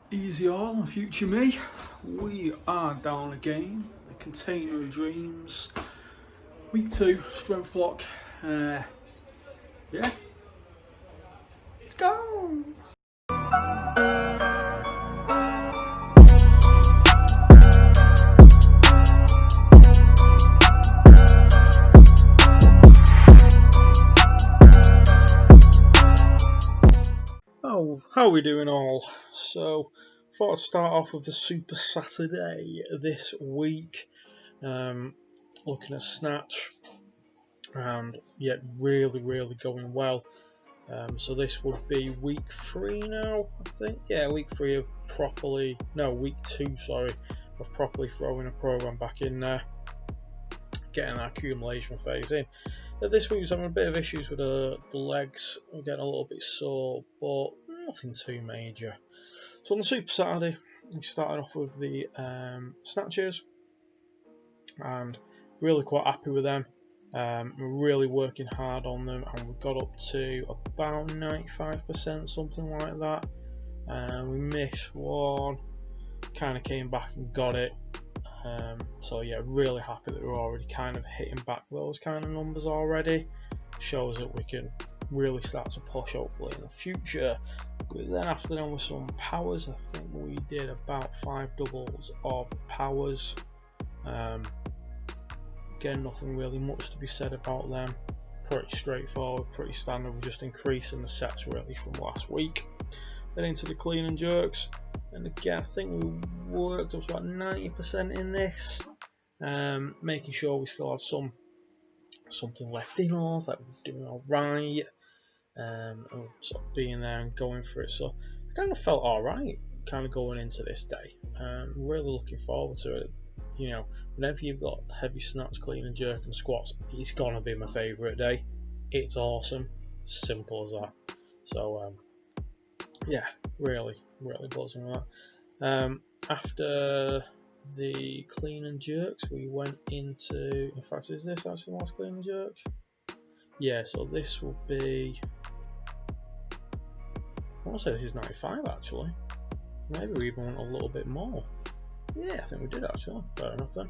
Easy all and future me. We are down again. The container of dreams. Week 2, strength block. Yeah, let's go. Oh, how are we doing all? So, thought I'd start off with the Super Saturday this week. Looking at snatch, and yet really going well. So this would be week 3 now, I think. Yeah, week 3 of week 2, sorry, of properly throwing a program back in there, getting that accumulation phase in. This week was having a bit of issues with the legs, I'm getting a little bit sore, but nothing too major. So on the Super Saturday, we started off with the snatches, and really quite happy with them. We're really working hard on them, and we got up to about 95%, something like that. We missed one, kind of came back and got it. So yeah, really happy that we're already kind of hitting back those kind of numbers already. Shows that we can really start to push hopefully in the future. But then after that, with some powers, I think we did about 5 doubles of powers. Again, nothing really much to be said about them. Pretty straightforward, pretty standard. We're just increasing the sets really from last week. Then into the clean and jerks, and again I think we worked up to about 90% in this, making sure we still had something left in us, that we're doing all right, and sort of being there and going for it. So I kind of felt all right, kind of going into this day. Really looking forward to it. You know, whenever you've got heavy snatch, clean and jerk and squats, it's gonna be my favourite day. It's awesome, simple as that. So yeah, really buzzing with that. After the clean and jerks, we went into, in fact, is this actually the last clean and jerk? Yeah, so this will be, I want to say this is 95 actually. Maybe we even went a little bit more. Yeah, I think we did actually. Fair enough then.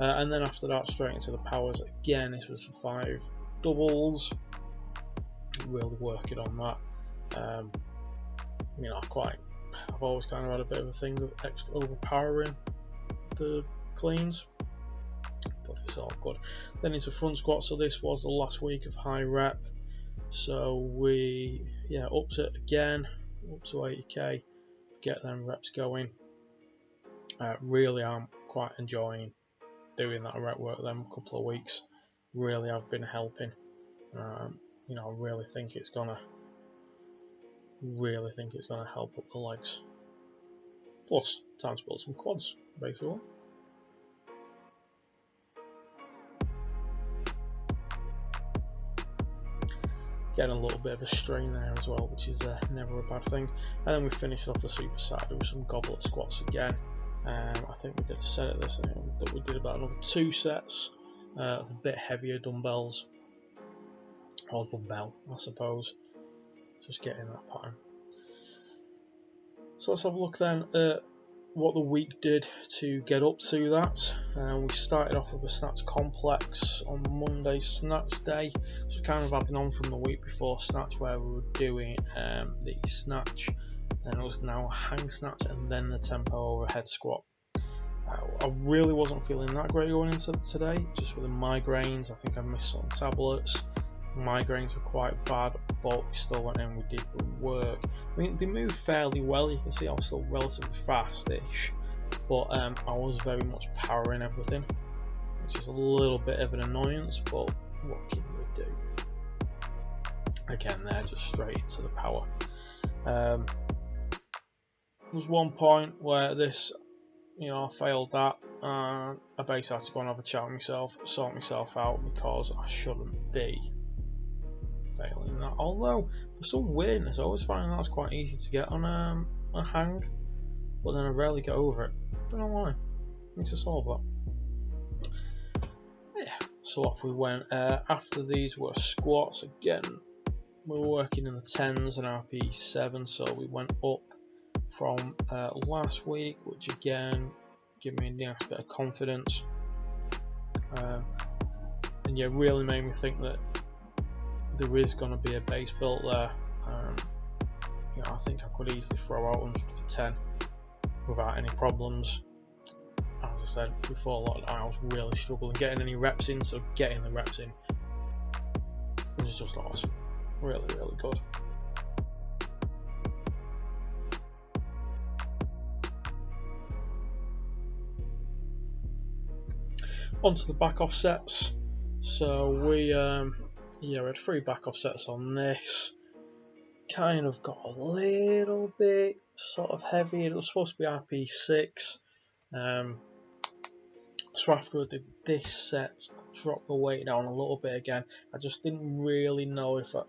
And then after that, straight into the powers again. This was for 5 doubles. Really working on that. You know, I've always kind of had a bit of a thing of extra overpowering the cleans, but it's all good. Then into front squat. So this was the last week of high rep. So we upped it again, up to 80k. Get them reps going. Really am quite enjoying doing that rep work them couple of weeks. Really have been helping. You know, I really think it's gonna help up the legs. Plus, time to build some quads, basically. Getting a little bit of a strain there as well, which is never a bad thing. And then we finished off the Super Saturday with some goblet squats again. I think we did a set of this, that we did about another 2 sets of a bit heavier dumbbells, or dumbbell, I suppose. Just getting that pattern. So let's have a look then at what the week did to get up to that. We started off with a snatch complex on Monday, snatch day. So kind of adding on from the week before snatch, where we were doing the snatch, then it was now a hang snatch, and then the tempo overhead squat. I really wasn't feeling that great going into today, just with the migraines. I think I missed some tablets. Migraines were quite bad, but we still went in, we did the work. I mean, they moved fairly well. You can see I was still relatively fast-ish, but I was very much powering everything, which is a little bit of an annoyance, but what can you do? Again, they're just straight into the power. There was one point where this, you know, I failed that, and I basically had to go and have a chat with myself, sort myself out, because I shouldn't be failing that. Although for some weirdness, I always find that's quite easy to get on a hang, but then I rarely get over it. Don't know why. Need to solve that. Yeah. So off we went. After these were squats again. We were working in the 10s and RP7, so we went up from last week, which again gave me a nice bit of confidence, and yeah, really made me think that there is going to be a base built there. You know, I think I could easily throw out 100 for 10 without any problems. As I said before, I was really struggling getting any reps in, so getting the reps in was just awesome. Really, really good. Onto the back offsets. So we had 3 back offsets on this. Kind of got a little bit sort of heavy. It was supposed to be RP6. So after I did this set, I dropped the weight down a little bit again. I just didn't really know if I'd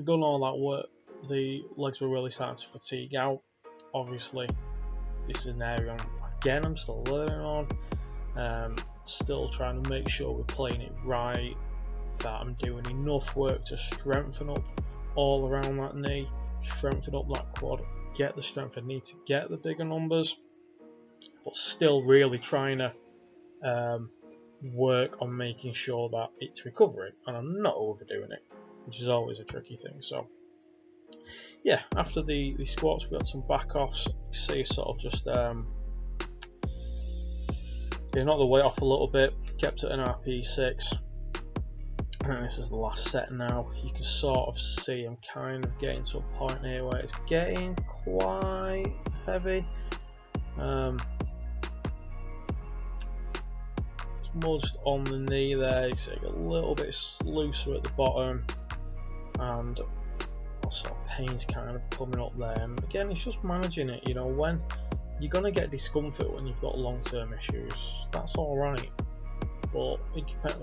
done all that work. The legs were really starting to fatigue out. Obviously, this is an area I'm still learning on. Still trying to make sure we're playing it right, that I'm doing enough work to strengthen up all around that knee, strengthen up that quad, get the strength I need to get the bigger numbers, but still really trying to work on making sure that it's recovering and I'm not overdoing it, which is always a tricky thing. So yeah, after the squats we got some back offs. See, sort of just knocked the weight off a little bit, kept it an RP6, and this is the last set now. You can sort of see I'm kind of getting to a point here where it's getting quite heavy. It's more just on the knee there. You see a little bit looser at the bottom, and sort of pain's kind of coming up there. And again, it's just managing it. You know, when you're gonna get discomfort when you've got long-term issues. That's all right, but it depends.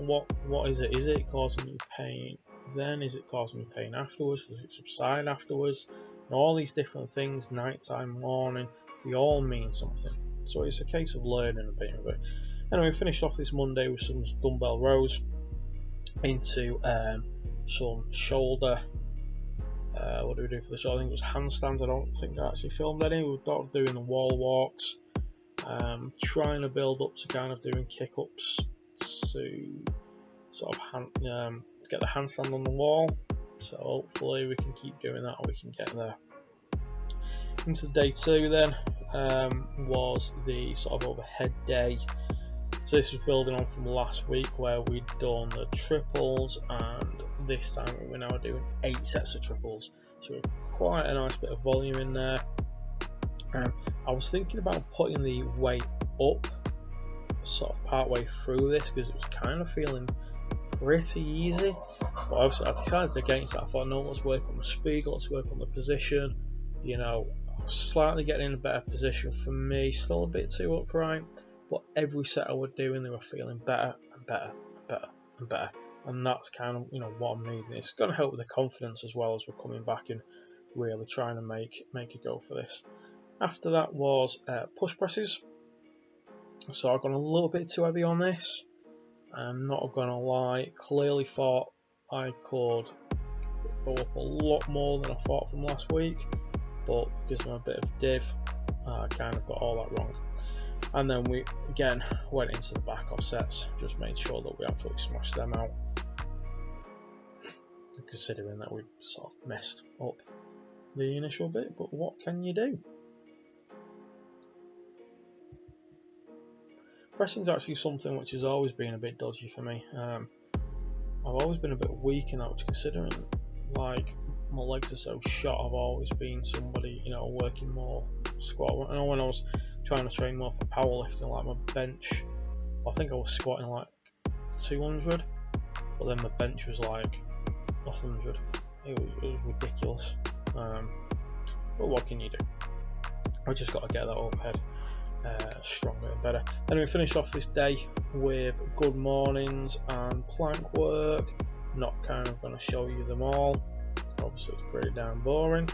What is it? Is it causing you pain? Then is it causing me pain afterwards? Does it subside afterwards? And all these different things, nighttime, morning, they all mean something. So it's a case of learning a bit of it. Anyway, we finished off this Monday with some dumbbell rows into some shoulder. What do we do for the shoulder? I think it was handstands. I don't think I actually filmed any. We were doing the wall walks, trying to build up to kind of doing kick-ups to sort of to get the handstand on the wall. So hopefully we can keep doing that and we can get there. Into day 2 then was the sort of overhead day. So this was building on from last week where we'd done the triples, and this time we're now doing 8 sets of triples. So quite a nice bit of volume in there. I was thinking about putting the weight up sort of part way through this because it was kind of feeling pretty easy, but obviously I decided against that. I thought, no, let's work on the speed, let's work on the position. You know, slightly getting in a better position for me, still a bit too upright, but every set I was doing, they were feeling better and better and better and better, and that's kind of, you know, what I'm needing. It's going to help with the confidence as well as we're coming back and really trying to make a go for this. After that was push presses. So I've gone a little bit too heavy on this. I'm not gonna lie, clearly thought I could go up a lot more than I thought from last week, but because I'm a bit of a div, I kind of got all that wrong. And then we again went into the back offsets, just made sure that we absolutely smashed them out, considering that we sort of messed up the initial bit, but what can you do? Pressing's actually something which has always been a bit dodgy for me. I've always been a bit weak in that, which, considering like my legs are so short, I've always been somebody, you know, working more squat. I know when I was trying to train more for powerlifting, like my bench, I think I was squatting like 200, but then my bench was like 100. It was ridiculous. But what can you do? I just got to get that overhead stronger and better. And we finished off this day with good mornings and plank work. Not kind of going to show you them all, obviously it's pretty damn boring,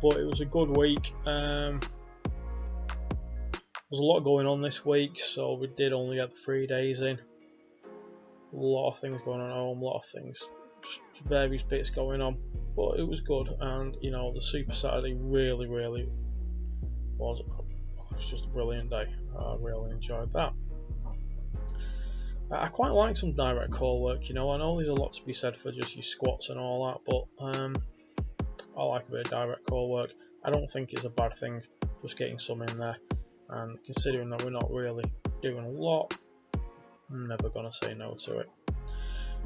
but it was a good week. There's a lot going on this week, so we did only get the 3 days in. A lot of things going on at home, a lot of things, just various bits going on. but it was good. And you know, the Super Saturday really was just a brilliant day. I really enjoyed that. I quite like some direct core work, you know. I know there's a lot to be said for just your squats and all that, but I like a bit of direct core work. I don't think it's a bad thing just getting some in there, and considering that we're not really doing a lot, I'm never going to say no to it.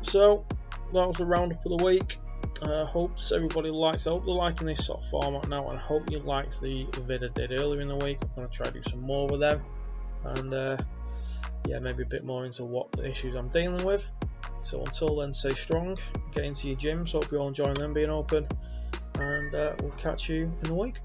So that was the roundup of the week. Hopes everybody likes. I hope they're liking this sort of format now, and I hope you liked the vid I did earlier in the week. I'm going to try to do some more with them, and yeah, maybe a bit more into what the issues I'm dealing with. So until then, stay strong, get into your gyms. Hope you're all enjoying them being open, and we'll catch you in a week.